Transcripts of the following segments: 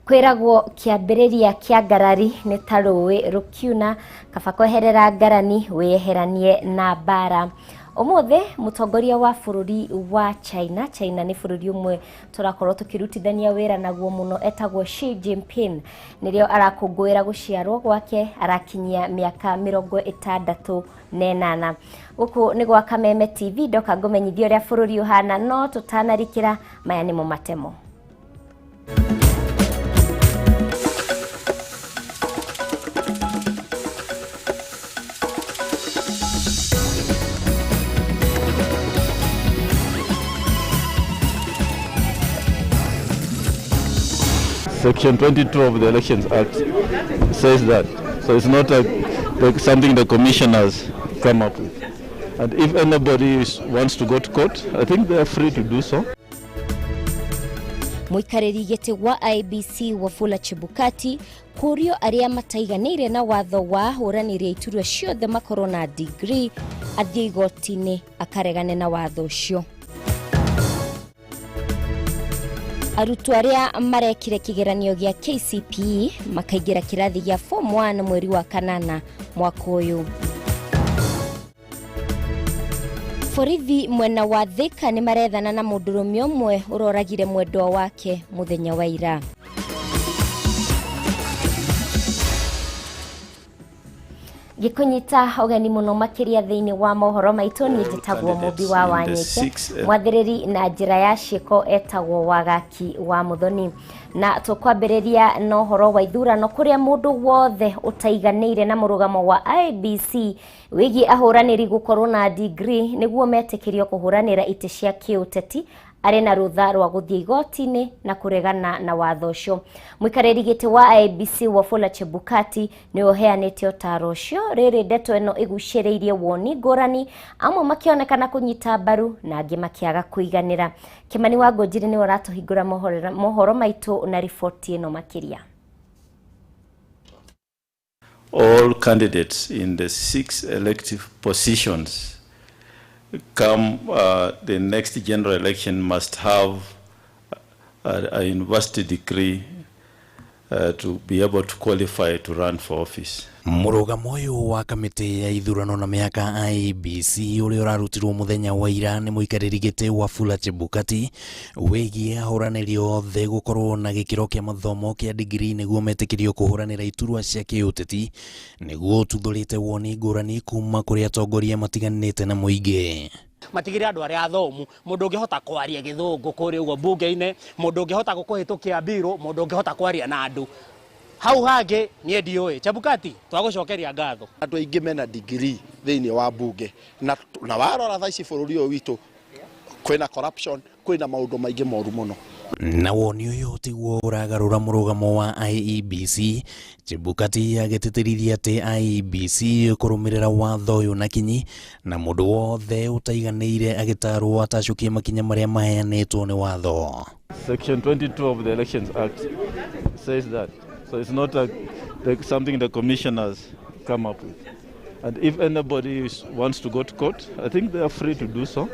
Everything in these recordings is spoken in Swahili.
Kwiragwo kiambiriria kia ngarari ni taruwe rukiuna kaba kweherera ngarani weheranie na bara. Omothe mutongoria wa bururi wa China ni bururi umwe turakorwo tukirutithania wira naguo muno etagwo Xi Jinping nirio arakungwira guciarwo gwake arakinyia miaka 68. Guku ni gwa Kameme TV ndoka ngumenyithia uria bururi uhana no tutanarikira maya ni mumatemo. Section 22 of the Elections Act says that. So it's not something the commissioners come up with. And if anybody wants to go to court, I think they are free to do so. Muikariri giti wa IBC Wafula Chebukati kurio aria mataiganire na watho wa huranire iturwa ciothe makorwo na degree athie igoti-ini akaregane na watho ucio. Arutwo aria marekire kigeranio gia KCPE makaingira kirathi gia Form 1 mweri wa kanana mwaka uyu. Borithi mwena wa Thika ni marethana na mundurumio umwe uroragire mwendwa wake muthenya wa ira. Gikunyita ogani muno makiria thiini wa mohoro maitu ni njitagwo Mumbi wa Wanyoike mwathiriri na njira ya ciiko etagwo Wagaki wa Muthoni na tukwambiriria no horo wa ithurano kuria mundu wothe utaiganire na murugamo wa IBC wigi ahuraniri gukorwo na degree niguo metikirio kuhuranira ite cia kiuteti ari na rutha rwa guthie igoti-ini na kuregana na watho ucio. Muikariri giti wa IBC Wafula Chebukati ni oheanite utaro ucio riri ndeto eno iguciriirie woni ngurani amwe makionekana kunyita mbaru na angi makiaga kuiganira. Kimani wa Ngojiri ni uratuhingura mohoro maitu na ripoti eno makiria. All candidates in the 6 elective positions come the next general election must have a university degree to be able to qualify to run for office. Murugamo uyu wa kamiti ya ithurano na miaka IBC uri urarutirwo muthenya wa ira ni muikariri giti Wafula Chebukati wigie ahuraniri othe gukorwo na gikiro kia mathomo kia degree niguo metikirio kuhuranira iturwa cia kiuteti niguo tuthurite woni ngurani kuma kuri atongoria matiganite na muingi. Matigire andu aria athomu mundu ungihota kwaria githungu kuri ugo bunge-ine mundu ungihota gukuhitukia biru mundu ungihota kwaria na andu hau hangi nie ndioi Chebukati twagucokeria ngatho andu aingi mena degree thiini wa bunge na warora thaici bururi uyu witu kwina corruption kwina maundu maingi moru muno na woni uyu tiguo uragarura murugamo wa IEBC. Chebukati agititirithia ati IEBC kurumirira watho uyu na kinyi na mundu wothe utaiganire agitarwo atacukie makinya maria maheanitwo ni watho. Section 22 of the Elections Act says that. So it's not something the commissioners come up with. And if anybody wants to go to court, I think they are free to do so.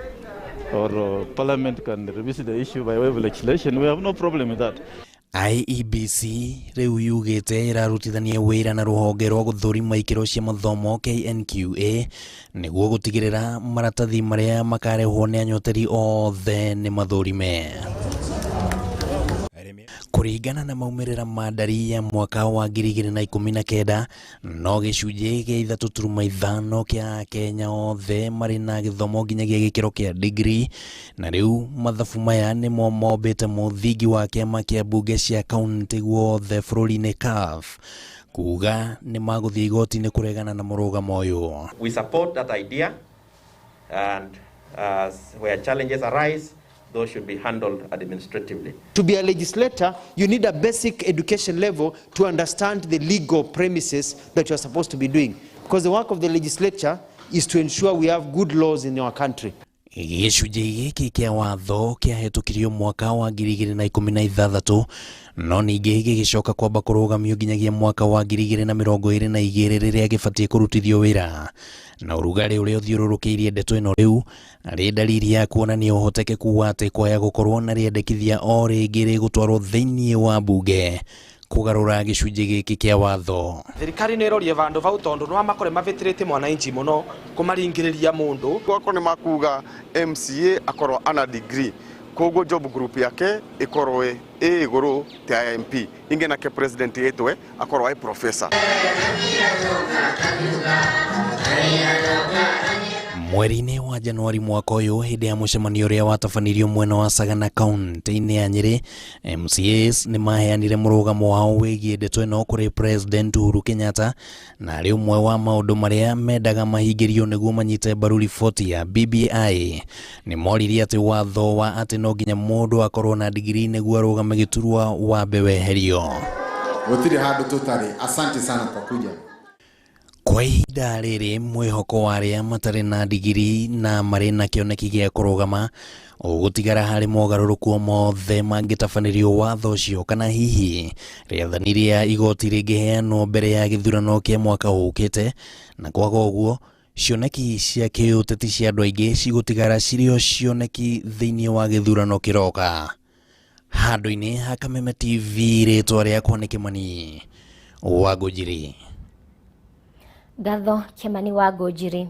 Or Parliament can revisit the issue by way of legislation. We have no problem with that. IEBC riu yugite irarutithania wira na ruhonge rwa guthurima ikiro cia mathomo KNQA niguo gutigirira maratathi maria makarehwo ni anyoteri othe ni mathurime. Kuringana na maumirira mandari ya mwaka wa 2019 no gicunji gia 3.5 kia Kenya othe mari na githomo nginyagia gikiro kia degree na riu mathabu maya ni mo mombite muthingi wa kiama kia bunge cia county guothe bururi-ini CAF kuga ni maguthie igoti-ini kuregana na murugamo uyu. We support that idea and where challenges arise those should be handled administratively. To be a legislator, you need a basic education level to understand the legal premises that you are supposed to be doing. Because the work of the legislature is to ensure we have good laws in our country. Gĩcunjĩ gĩkĩ kĩa watho kĩahĩtũkirio mwaka wa 2016 no ningĩ gĩgĩcoka kwamba kũrũgamio nginyagia mwaka wa 2022 rĩrĩa gĩbatiĩ kũrutithio wĩra, na ũrugarĩ ũrĩa ũthiũrũrũkĩirie ndeto ĩno rĩu arĩ dalili ya kuonania ũhotekeku wa atĩ kwaya gũkorwo na rĩendekithia o rĩngĩ rĩgũtwarwo thĩinĩ wa mbunge kugarura gĩcunjĩ gĩkĩ kĩa watho. Thirikari nĩ ĩrorie vandu vau tondu no makore mavĩtĩrĩte mwananchi muno kumaringĩrĩria mundu gwako nĩ makuga MCA akorwo ana degree koguo job group yake ikorwo ĩ igũrũ ta MP inge nake president yetwe akorwo ĩ professor. Mweri-inĩ wa Januari mwaka ũyũ hĩndĩ ya mũcemanio ũrĩa watabanirio mwena wa Sagana kaunti-inĩ ya Nyeri, MCAs nĩ maheanire mũrũgamo wao wĩgiĩ ndeto ĩno kũrĩ President Uhuru Kenyatta, na arĩ ũmwe wa maũndũ marĩa mendaga mahingĩrio nĩguo manyite mbaru riboti ya BBI. Nĩ moririe atĩ watho wa atĩ no nginya mũndũ akorwo na degree nĩguo arũgame gĩturwa wambe weherio. Gũtirĩ handũ tũtarĩ. Asante sana kwa kuja. Kwa ihinda rĩrĩ mwĩhoko wa arĩa matarĩ na ndigiri na marĩ na kĩoneki gĩa kũrũgama ũgũtigara harĩ mogarũrũku o mothe mangĩtabanĩrio watho ũcio, kana hihi rĩathani rĩa igoti rĩngĩheanwo mbere ya gĩthurano kĩa mwaka ũkĩte, na kwaga ũguo cioneki cia kĩũteti cia andũ aingĩ cigũtigara cirĩ o cioneki thĩinĩ wa gĩthurano kĩroka. Handũ-inĩ ha Kameme TV, rĩtwa rĩakwa nĩ Kĩmani wa Ngũnjiri. Gatho Kimani wa Ngũnjiri.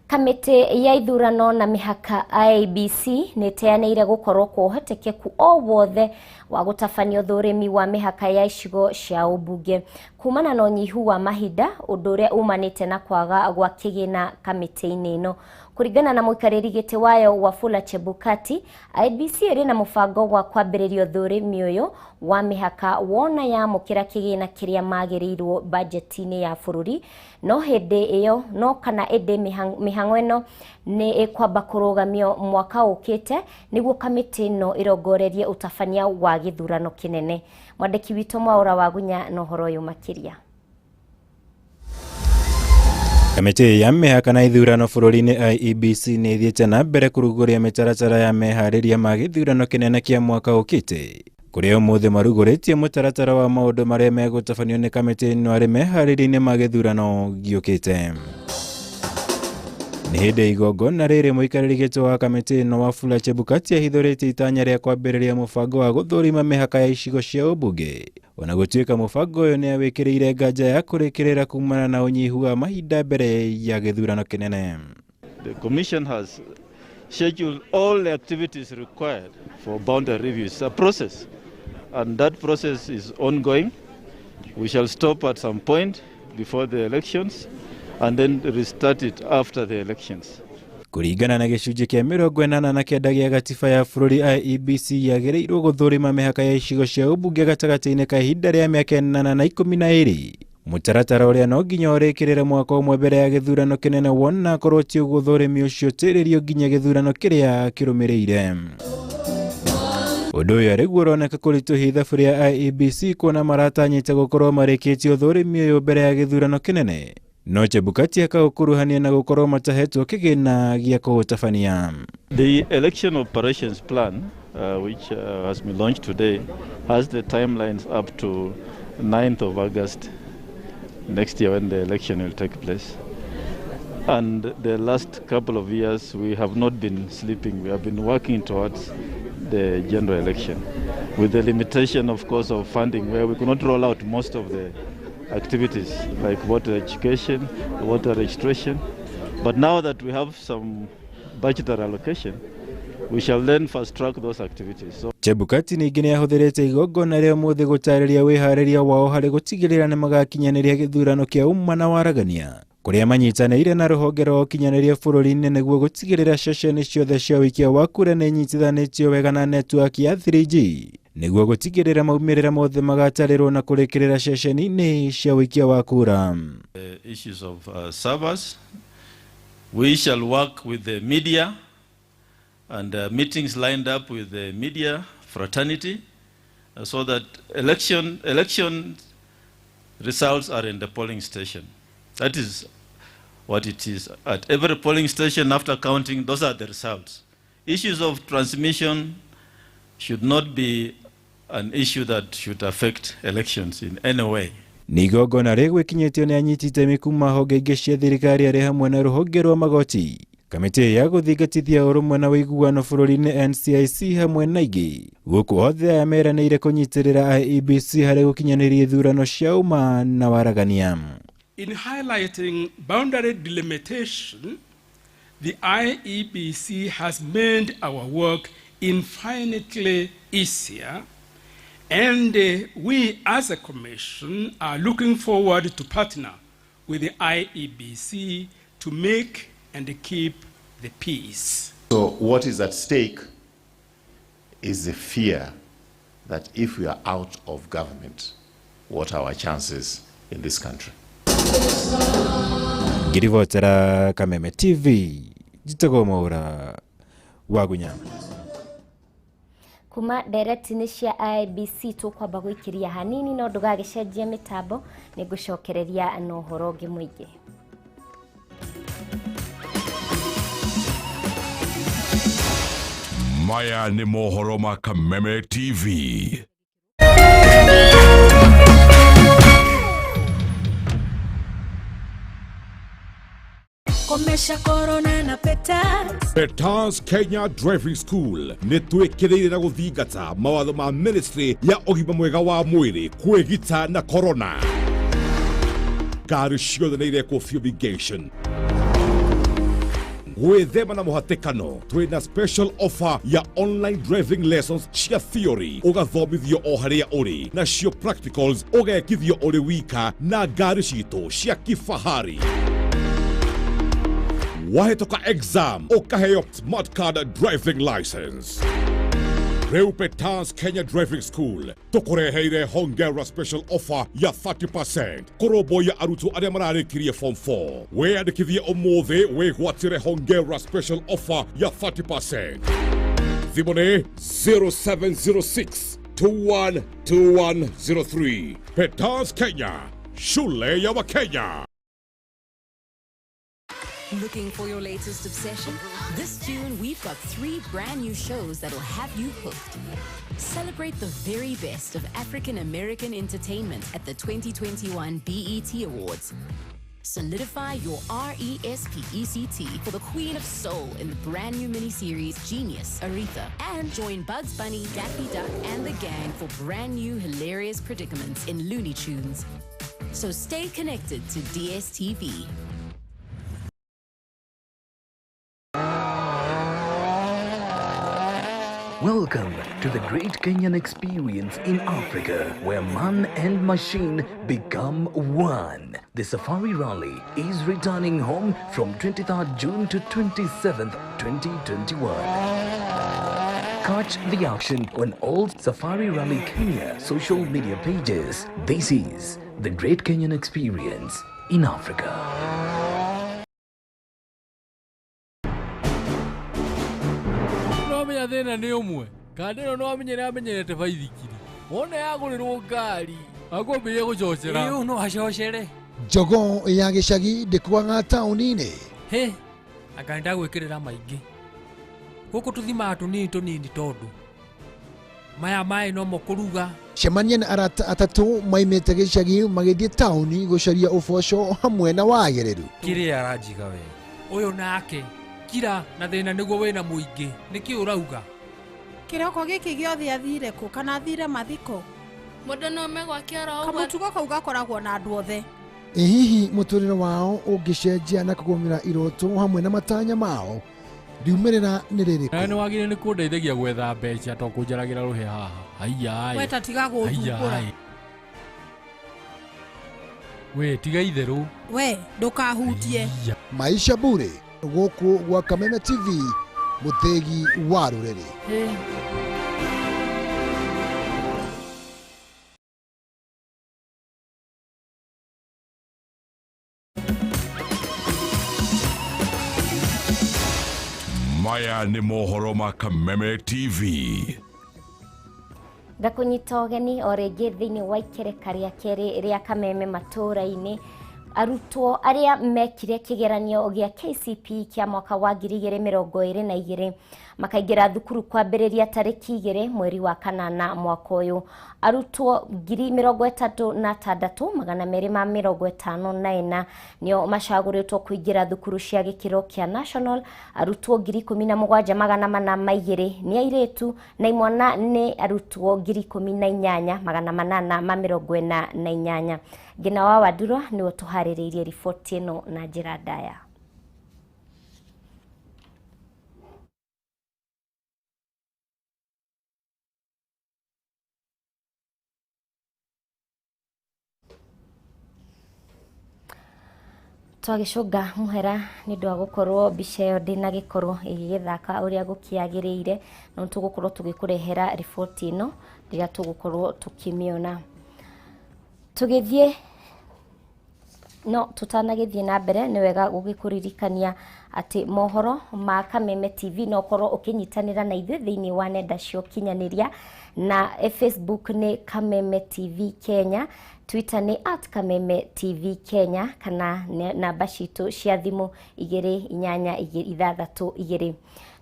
Kamĩtĩ ya ithurano na mĩhaka IEBC nĩteanĩire gũkorwo kwa ũhotekeku o wothe wa gũtabania ũthũrĩmi wa mĩhaka ya icigo cia ũmbunge kumana na ũnyihu wa mahinda, ũndũ ũrĩa umanĩte na kwaga gwa kĩgĩna kamĩtĩ-inĩ ĩno. Kũringana na mũikarĩri gĩtĩ wayo Wafula Chebukati, IEBC ĩrĩ na mũbango wa kwambĩrĩria ũthũrĩmi ũyũ wa mĩhaka wona yamũkĩra kĩgĩna kĩrĩa magĩrĩirwo bajeti-inĩ ya bũrũri, no hĩndĩ ĩyo no kana ĩndĩ mĩhang'o ĩno nĩ ĩkwamba kũrũgamio mwaka ũkĩte nĩguo kamĩtĩ ĩno ĩrongorerie ũtabania wa gĩthurano kĩnene. Mwandĩki witũ Mwaũra wa Gunya na ũhoro ũyũ makĩria. Kamĩtĩ ya mĩhaka na ithurano bũrũri-inĩ IEBC nĩ ĩthiĩte na mbere kũrugũria mĩtaratara ya meharĩria ma gĩthurano kĩnene kĩa mwaka ũkĩte, kũrĩa ũmũthĩ marugũrĩtie mũtaratara wa maũndũ marĩa megũtabanio nĩ kamĩtĩ ĩno arĩ meharĩria-inĩ ma gĩthurano gĩũkĩte. Nĩ hĩndĩ igongona rĩrĩ mũikarĩri gĩtĩ wa kamĩtĩ ĩno Wafula Chebukati ahithũrĩtie itanya rĩa kwambĩrĩria mũbango wa gũthũrima mĩhaka ya icigo cia ũmbunge, ona gũtuĩka mũbango ũyũ nĩ awĩkĩrĩire nganja ya kũrĩkĩrĩra kumana na ũnyihu wa mahinda mbere ya gĩthurano kĩnene. The Commission has scheduled all the activities required for boundary reviews. It's a process, and that process is ongoing. We shall stop at some point before the elections and then restart it after the elections. Kũringana na gĩcunjĩ kĩa 89 gĩa gatiba ya bũrũri, IEBC yagĩrĩirwo gũthũrima mĩhaka ya icigo cia ũmbunge gatagatĩ-inĩ ka ihinda rĩa mĩaka 812. Mũtaratara ũrĩa no nginya ũrĩkĩrĩre mwaka ũmwe mbere ya gĩthurano kĩnene, wona akorwo ti ũguo ũthũrimi ũcio ũtĩrĩrio nginya gĩthurano kĩrĩa kĩrũmĩrĩire. Ũndũ ũyũ arĩguo ũroneka kũritũhia ithabu rĩa IEBC kuona maratanyĩte gũkorwo marĩkĩtie ũthũrimi ũyũ mbere ya gĩthurano kĩnene, no Chebukati akaũkuruhania na gũkorwo matahetwo kĩgĩna gĩa kũũtabania. The election operations plan, which has been launched today, has the timelines up to 9th of August next year when the election will take place. And the last couple of years we have not been sleeping. We have been working towards the general election with the limitation, of course, of funding, where we could not roll out most of the activities like water education, water registration. But now that we have some budgetary allocation, we shall then fast track those activities. So Chebukati ningĩ nĩ ahũthĩrĩte igongona rĩa ũmũthĩ gũtarĩria wĩharĩria wao harĩ gũtigĩrĩra nĩ magakinyanĩria gĩthurano kĩa ũma na waragania, kũrĩa manyitanĩire na rũhonge rwa ũkinyanĩria bũrũri-inĩ nĩguo gũtigĩrĩra ceceni ciothe cia ũikia wa kura nĩ nyitithanĩtio wega na netiwaki ya 3G, nĩguo gũtigĩrĩra maumĩrĩra mothe magatarĩrwo na kũrĩkĩrĩra ceceni-inĩ cia ũikia wa kura. Issues of servers, we shall work with the media and meetings lined up with the media fraternity so that election results are in the polling station. That is what it is. At every polling station, after counting, those are the results. Issues of transmission should not be an issue that should affect elections in any way. Nigongona rĩgwĩkinyĩtio nĩ anyiti itemi kuma honge ingĩ cia thirikari arĩ hamwe na rũhonge rwa magoti. Kamĩtĩ ya gũthingatithia ũrũmwe na ũiguano bũrũri-inĩ NCIC hamwe na ingĩ. Gũkũ othe aya meranĩire kũnyitĩrĩra IEBC harĩ gũkinyanĩria ithurano cia ũma na waragania. In highlighting boundary delimitation, the IEBC has made our work infinitely easier, and we as a commission are looking forward to partner with the IEBC to make and keep the peace. So what is at stake is the fear that if we are out of government, what are our chances in this country? Ngirivotera Kameme TV, jitagwo Mwaura Wagunyama. Kuma direct-inĩ cia IEBC tukwamba gũikiria hanini no ndũgagĩcenjie mĩtambo nĩ ngũcokereria na ũhoro ũngĩ mũingĩ. Maya nĩ mohoro ma Kameme TV. Komesha corona na Petans. Petans Kenya Driving School nĩ twĩkĩrĩire na gũthingata mawatho ma Ministry ya ũgima mwega wa mwĩrĩ kwĩgita na corona. Ngari ciothe nĩ irekwo fumigation. Gwĩthema na mũhatĩkano twĩna special offer ya online driving lessons cia theory ũgathomithio o harĩa ũrĩ, nacio practicals ũgekithio ũrĩ wika na ngari citũ cia kifahari. Wahetoka exam ukaheo smart card driving license. Reu Petans Kenya Driving School tukureheire Hongera special offer ya 30% kuroboya arutu arĩa mararĩkirie form 4. Weyandĩkithie ũmũthĩ wĩgwatĩre Hongera special offer ya 30%. Thimũ nĩ 0706 212103. Petans Kenya, shule ya Wakenya. Looking for your latest obsession? This June, we've got 3 brand new shows that'll have you hooked. Celebrate the very best of African American entertainment at the 2021 BET Awards. Solidify your RESPECT for the Queen of Soul in the brand new miniseries Genius, Aretha. And join Bugs Bunny, Daffy Duck, and the gang for brand new hilarious predicaments in Looney Tunes. So stay connected to DSTV. Welcome to the great Kenyan experience in Africa, where man and machine become one. The Safari Rally is returning home from 23rd June to 27th, 2021. Catch the action on all Safari Rally Kenya social media pages. This is the great Kenyan experience in Africa. Thĩna nĩ ũmwe kandi ĩno no amenyerete baithikiri wona yagũrĩrwo ngari akwambĩrĩria gũcocera ĩyo no acocere njogo ya gĩcagi ndĩkwaga taũni-inĩ anga ndagwĩkĩrĩra maingĩ gũkũ tũthimaga tũnini tondũ maya maĩ no mokũruga cemania na arata atatũ maimĩte gĩcagi magĩthiĩ taũni gũcaria ũboco hamwe na wagĩrĩru kĩrĩa aranjiga we ũyũ nake kira na thĩna nĩguo wĩna mũingĩ nĩkĩ ũrauga kĩroko gĩkĩ gĩothe athire kũ kana athire mathiko mũndũ no megwakia ro kamũtugo kau gakoragwo na andũ othe hihi mũtũrĩre wao ũngĩcenjia na kũgũmĩra iroto hamwe na matanya mao ndiumĩrĩra nĩ rĩrĩkũ nĩ wagire nĩ kũndeithagia gwetha mbeca to kũnjaragĩra rũhĩ haha aiya weta tiga gũthumbũra we tiga itherũ we ndũkahutie maisha bure gũkũ gwa Kameme TV mũthegi wa rũrĩrĩ Maya nĩ mohoro ma Kameme TV. Ngakunyita ũgeni o rĩngĩ thĩinĩ wa ikereka rĩa kerĩ rĩa Kameme matũra-inĩ arutwo aria mekire kigeranio gĩa KCPE kĩa mwaka wa 2022 makaingira thukuru kwambĩrĩria tarĩki 2 mweri wa kanana mwaka ũyũ. Arutwo 36,254 nio macagũrĩtwo kũingĩra thukuru cia gĩkĩro kĩa national. Arutwo 17,402 nĩ airĩtu na imwana nĩ arutwo 18,848. Ngina wa Wadura ni otuharĩrĩirie riboti ĩno na njĩra ndaya. Twagĩcũnga mũhera nĩ ũndũ wa gũkorwo mbica ĩyo ndĩna gĩkorwo ĩgĩthaka ũrĩa gũkĩagĩrĩire, no tũgũkorwo tũgĩkũrehera riboti ĩno rĩrĩa tũgũkorwo tũkĩmĩona. Tũgĩthiĩ no tutanagĩthiĩ na mbere nĩ wega gũgĩkũririkania atĩ mohoro ma Kameme TV no korwo ũkĩnyitanĩra na ithuĩ thĩinĩ wa nenda cia ũkinyanĩria, na Facebook nĩ Kameme TV Kenya, Twitter nĩ @Kameme TV Kenya, kana namba citũ cia thimũ 2826.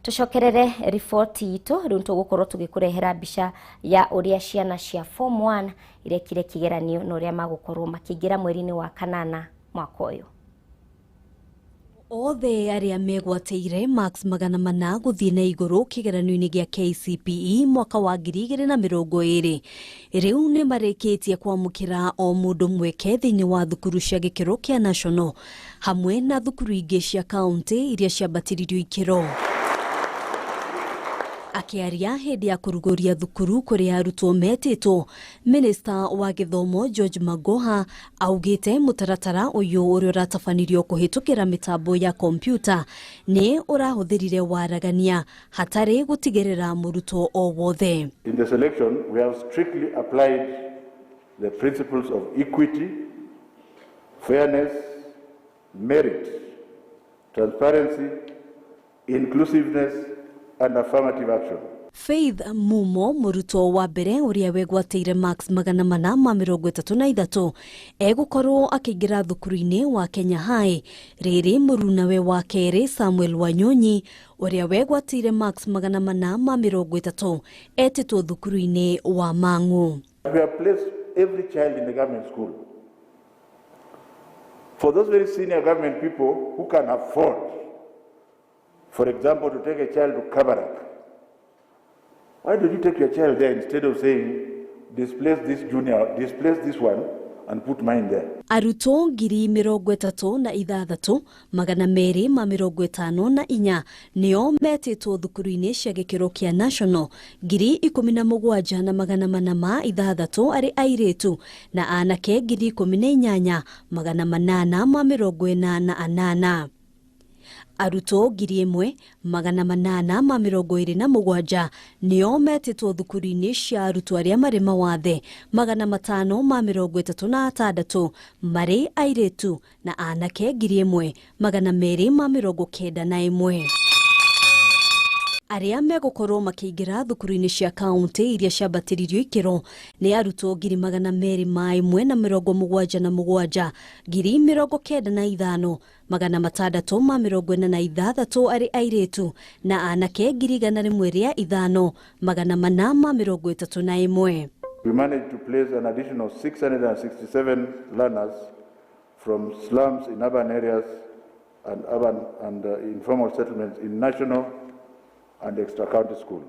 Tucokerere riboti itũ rĩu tũgũkorwo tũgĩkũrehera mbica ya ũrĩa ciana cia Form 1 irekire kigeranio na ũrĩa magũkorwo makĩingĩra mweri-inĩ wa kanana mwaka ũyũ. Othe aria megwatĩire marks 400 gũthiĩ na igũrũ kĩgeranio-inĩ gĩa KCPE mwaka wa 2020 rĩu nĩ marĩkĩtie kwamũkĩra o mũndũ mweke thĩinĩ wa thukuru cia gĩkĩro kĩa national hamwe na thukuru ingĩ cia kaunti iria ciambatĩririo ikĩro. Akiaria hĩndĩ ya kũrugũria thukuru kũrĩ arutwo metĩtwo, Minister wa Gĩthomo George Magoha augĩte mũtaratara ũyũ ũrĩa ũratabanirio kũhĩtũkĩra mĩtambo ya kompyuta nĩ ũrahũthĩrire waragania hatarĩ gũtigĩrĩra mũrutwo o wothe. In the selection, we have strictly applied the principles of equity, fairness, merit, transparency, inclusiveness, and affirmative action. Faith Mumo, mũrutwo wa mbere ũrĩa wegwatĩire marks 433 egũkorwo akĩingĩra thukuru-inĩ wa Kenya High. Rĩrĩ mũrunawe wa kerĩ Samuel Wanyoike ũrĩa wegwatĩire marks 430 etĩtwo thukuru-inĩ wa Mang'u. We have placed every child in the government school. For those very senior government people who can afford, for example, to take a child to Kabarak, why don't you take your child there instead of saying, displace this junior, displace this one, and put mine there? Arutwo 36,254 nĩo metĩtwo thukuru-inĩ cia gĩkĩro kĩa national, 17,406 arĩ airĩtu na anake 18,848. Arutwo 1,827 nĩo metĩtwo thukuru-inĩ cia arutwo arĩa marĩ mawathe 536 marĩ airĩtu na anake 1,291. Arĩa megũkorwo makĩingĩra thukuru-inĩ cia kaunti iria ciambatĩririo ikĩro nĩ arutwo 2,177, 95,646 arĩ airĩtu na anake 105,431. We managed to place an additional 667 learners from slums in urban areas and urban and informal settlements in national and extra-county schools.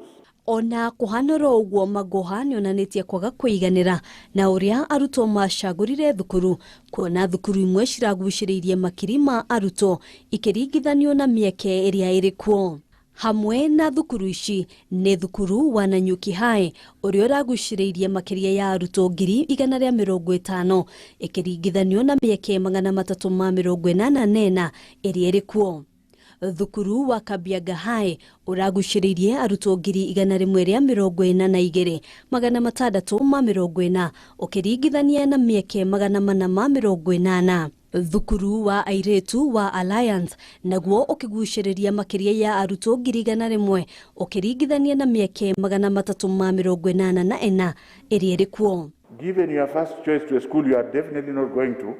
Ona kũhanĩra ũguo, Magoha nĩonanĩtie kwaga kũiganĩra na ũrĩa arutwo macagũrire thukuru, kuona thukuru imwe ciragucĩrĩirie makiri ma arutwo ikĩringithanio na mĩeke ĩrĩa ĩrĩ kuo. Hamwe na thukuru ici nĩ thukuru wa Wanyoike High ũrĩa ũragucĩrĩirie makĩria ya arutwo 150 ikĩringithanio na mĩeke 384 ĩrĩa ĩrĩ kuo. Thukuru wa Kabiaga High ũragucĩrĩirie arutwo 142,640 ũkĩringithania na mĩeke 480. Thukuru wa airĩtu wa Alliance naguo ũkĩgucĩrĩria makĩria ya arutwo 100,000 ũkĩringithania na mĩeke 384 ĩrĩa ĩrĩ kuo. Given your first choice to a school you are definitely not going to,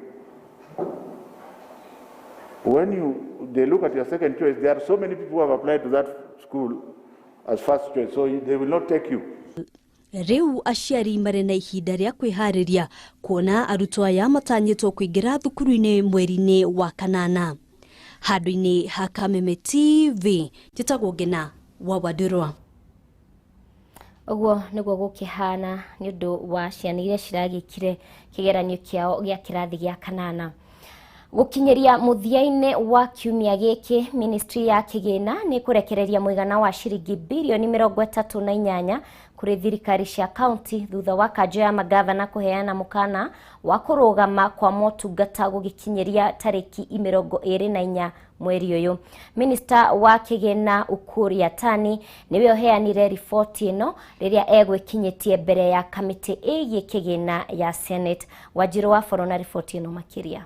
when they look at your second choice, there are so many people who have applied to that school as first choice, so they will not take you. Riu aciari mare na ihinda rĩa kwĩharĩria kuona arutwo aya matanyĩtwo kũingĩra thukuru-inĩ mweri-inĩ wa kanana. Handũ-inĩ ha Kameme TV, njĩtagwo Ngina wa Wadurwa. Ũguo nĩguo gũkĩhana nĩ ũndũ wa ciana iria ciragĩkire kĩgeranio kĩao gĩa kĩrathi gĩa kanana. Gũkinyĩria mũthia-inĩ wa kiumia gĩkĩ, Ministry ya Kĩgĩna nĩ kũrekereria mũigana wa ciringi bilioni 38 kũrĩ thirikari cia kaunti thutha wa kanjũ ya magavana kũheana mũkana wa kũrũgama kwa motungata gũgĩkinyĩria tarĩki 24 mweri ũyũ. Minister wa Kĩgĩna Ukur Yatani nĩwe ũheanire riboti ĩno rĩrĩa egwĩkinyĩtie mbere ya kamĩtĩ ĩgiĩ kĩgĩna ya Senate. Wanjiru wa Foro na riboti ĩno makĩria.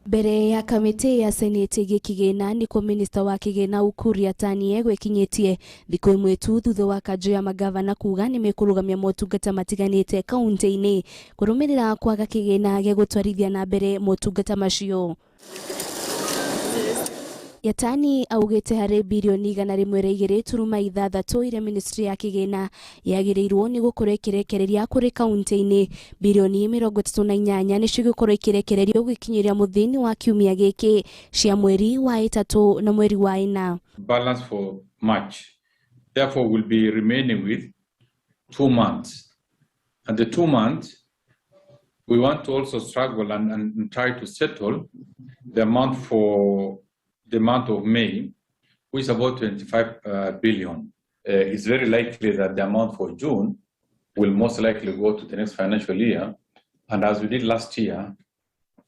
Mbere ya kamĩtĩ ya Senate ĩgiĩ kĩgĩna nĩkuo Minister wa Kĩgĩna Ukur Yatani egwĩkinyĩtie thikũ ĩmwe tu thutha wa kanjũ ya magavana kuga nĩ mekũrũgamia motungata matiganĩte kaunti-inĩ kũrũmĩrĩra kwaga kĩgĩna gĩa gũtwarithia na mbere motungata macio. Yatani augĩte harĩ bilioni 102.6 iria Ministry ya Kĩgĩna yagĩrĩirwo nĩ gũkorwo ĩkĩrekereria kũrĩ kaunti-inĩ, bilioni 38 nĩcio igũkorwo ikĩrekererio gũkinyĩria mũthia-inĩ wa kiumia gĩkĩ cia mweri wa 3 na mweri wa 4. Balance for March, therefore will be remaining with 2 months, and the 2 months we want to also struggle and try to settle the amount for the month of May, which is about 25 billion. It's very likely that the amount for June will most likely go to the next financial year. And as we did last year,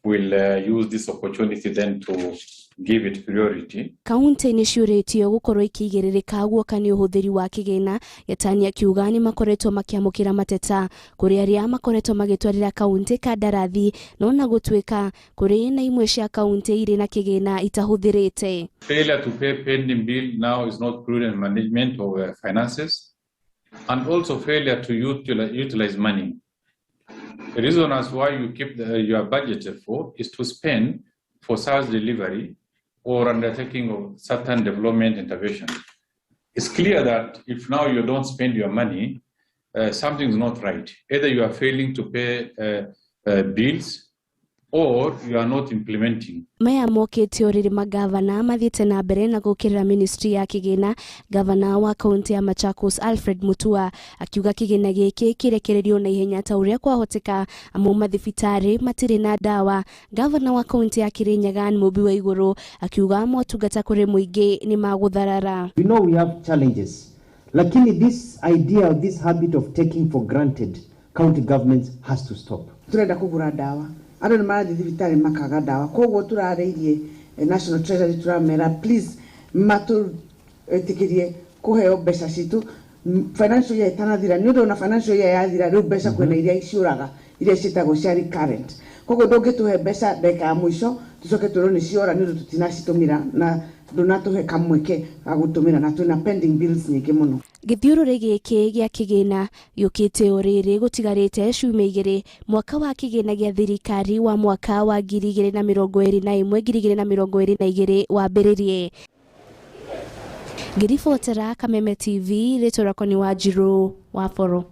we'll use this opportunity then to give it priority. Kaunti nĩ ciũrĩtio gũkorwo ikĩigĩrĩrĩka guoka nĩ ũhũthĩri wa kĩgĩna. Yatani akiuga nĩ makoretwo makĩamũkĩra mateta kũrĩ arĩa makoretwo magĩtwarĩra kaunti kandarathi, no na gũtuĩka kũrĩ na imwe cia kaunti irĩ na kĩgĩna itahũthĩrĩte. Failure to pay pending bill now is not prudent management of finances, and also failure to utilize money. The reason as why you keep your budget for is to spend for service delivery or undertaking of certain development intervention. It's clear that if now you don't spend your money, something is not right. Either you are failing to pay bills or you are not implementing. Maya mokĩte orĩrĩ magavana mathiĩte na mbere na gũkĩrĩra Ministry ya Kĩgĩna. Gavana wa kaunti ya Machakos Alfred Mutua akiuga kĩgĩna gĩkĩ kĩrekererio na ihenya ta ũrĩa kwahoteka amu mathibitarĩ matirĩ na dawa. Gavana wa kaunti ya Kirinyaga Mumbi wa igũrũ akiuga motungata kũrĩ mũingĩ nĩ magũtharara. We know we have challenges, lakini this idea of this habit of taking for granted county governments has to stop. Turenda kũgũra dawa, andũ nĩ marathiĩ thibitarĩ makaga dawa, koguo tũrareirie National Treasury turamera please matũĩtĩkĩrie kũheo mbeca citũ financial year itanathira, nĩ ũndũ na financial year yathira rĩu mbeca kwĩna iria ciũraga iria ciĩtagwo cia recurrent, koguo ndũngĩtũhe mbeca ndagĩka ya mũico tũcoke tũrwo nĩ ciora nĩ ũndũ tũtinacitũmĩra na ndũnatũhe kamweke ga gũtũmĩra na twĩna pending bills nyingĩ mũno. Gĩthiũrũrĩ gĩkĩ gĩa kĩgĩna gĩũkĩte o rĩrĩ gũtigarĩte ciumia igĩrĩ mwaka wa kĩgĩna gĩa thirikari wa mwaka wa 2021-2022 wambĩrĩrie. Ngĩribotera Kameme TV, rĩtwa rĩakwa nĩ Wanjiru wa Foro.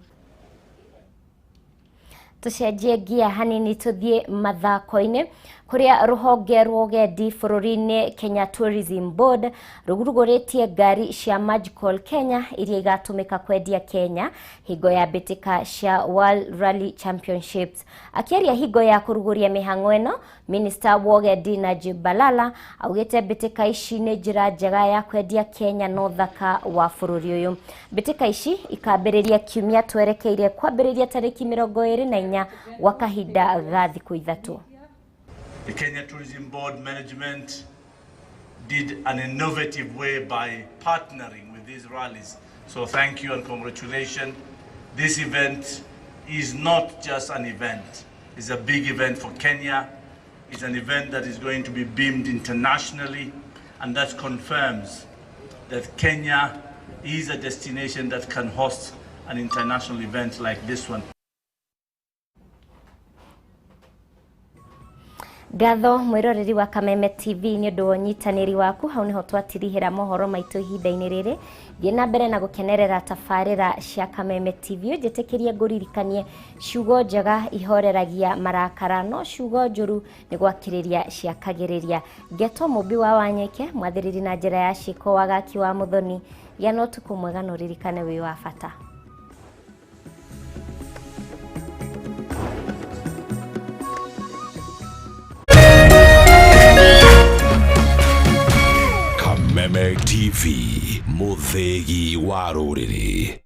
Tucenjie gia hanini tũthiĩ mathako-inĩ kũrĩa rũhonge rwa ũgendi bũrũri-inĩ Kenya Tourism Board rũgurugũrĩtie ngari cia Magical Kenya iria igatũmĩka kwendia Kenya hingo ya mbĩtĩka cia World Rally Championships. Akĩaria hingo ya kũrugũria mĩhang'o ĩno, Minister wa ũgendi Najib Balala augĩte mbĩtĩka ici nĩ njĩra njega ya kwendia Kenya na ũthaka wa bũrũri ũyũ. Mbĩtĩka ici ikambĩrĩria kiumia twerekeire kwambĩrĩria tarĩki 24 gwa kahinda ga thikũ 3. The Kenya Tourism Board management did an innovative way by partnering with these rallies. So thank you and congratulations. This event is not just an event. It's a big event for Kenya. It's an event that is going to be beamed internationally, and that confirms that Kenya is a destination that can host an international event like this one. Ngatho mwiroreri wa Kameme TV ni undu wa unyitaniri waku. Hau niho twatirihira mohoro maitu ihinda-ini riri. Thie na mbere na gukenerera tafarira cia Kameme TV. Njitikirie nguririkanie ciugo njega ihoreragia marakara, no ciugo njuru ni gwakiriria ciakagiriria. Ngeto Mumbi wa Wanyoike, mwathiriri na njira ya ciiko wagaki wa muthoni. Gĩa na ũtukũ mwega na ũririkane wĩ wa bata. Kameme TV, muthegi wa rũrĩrĩ.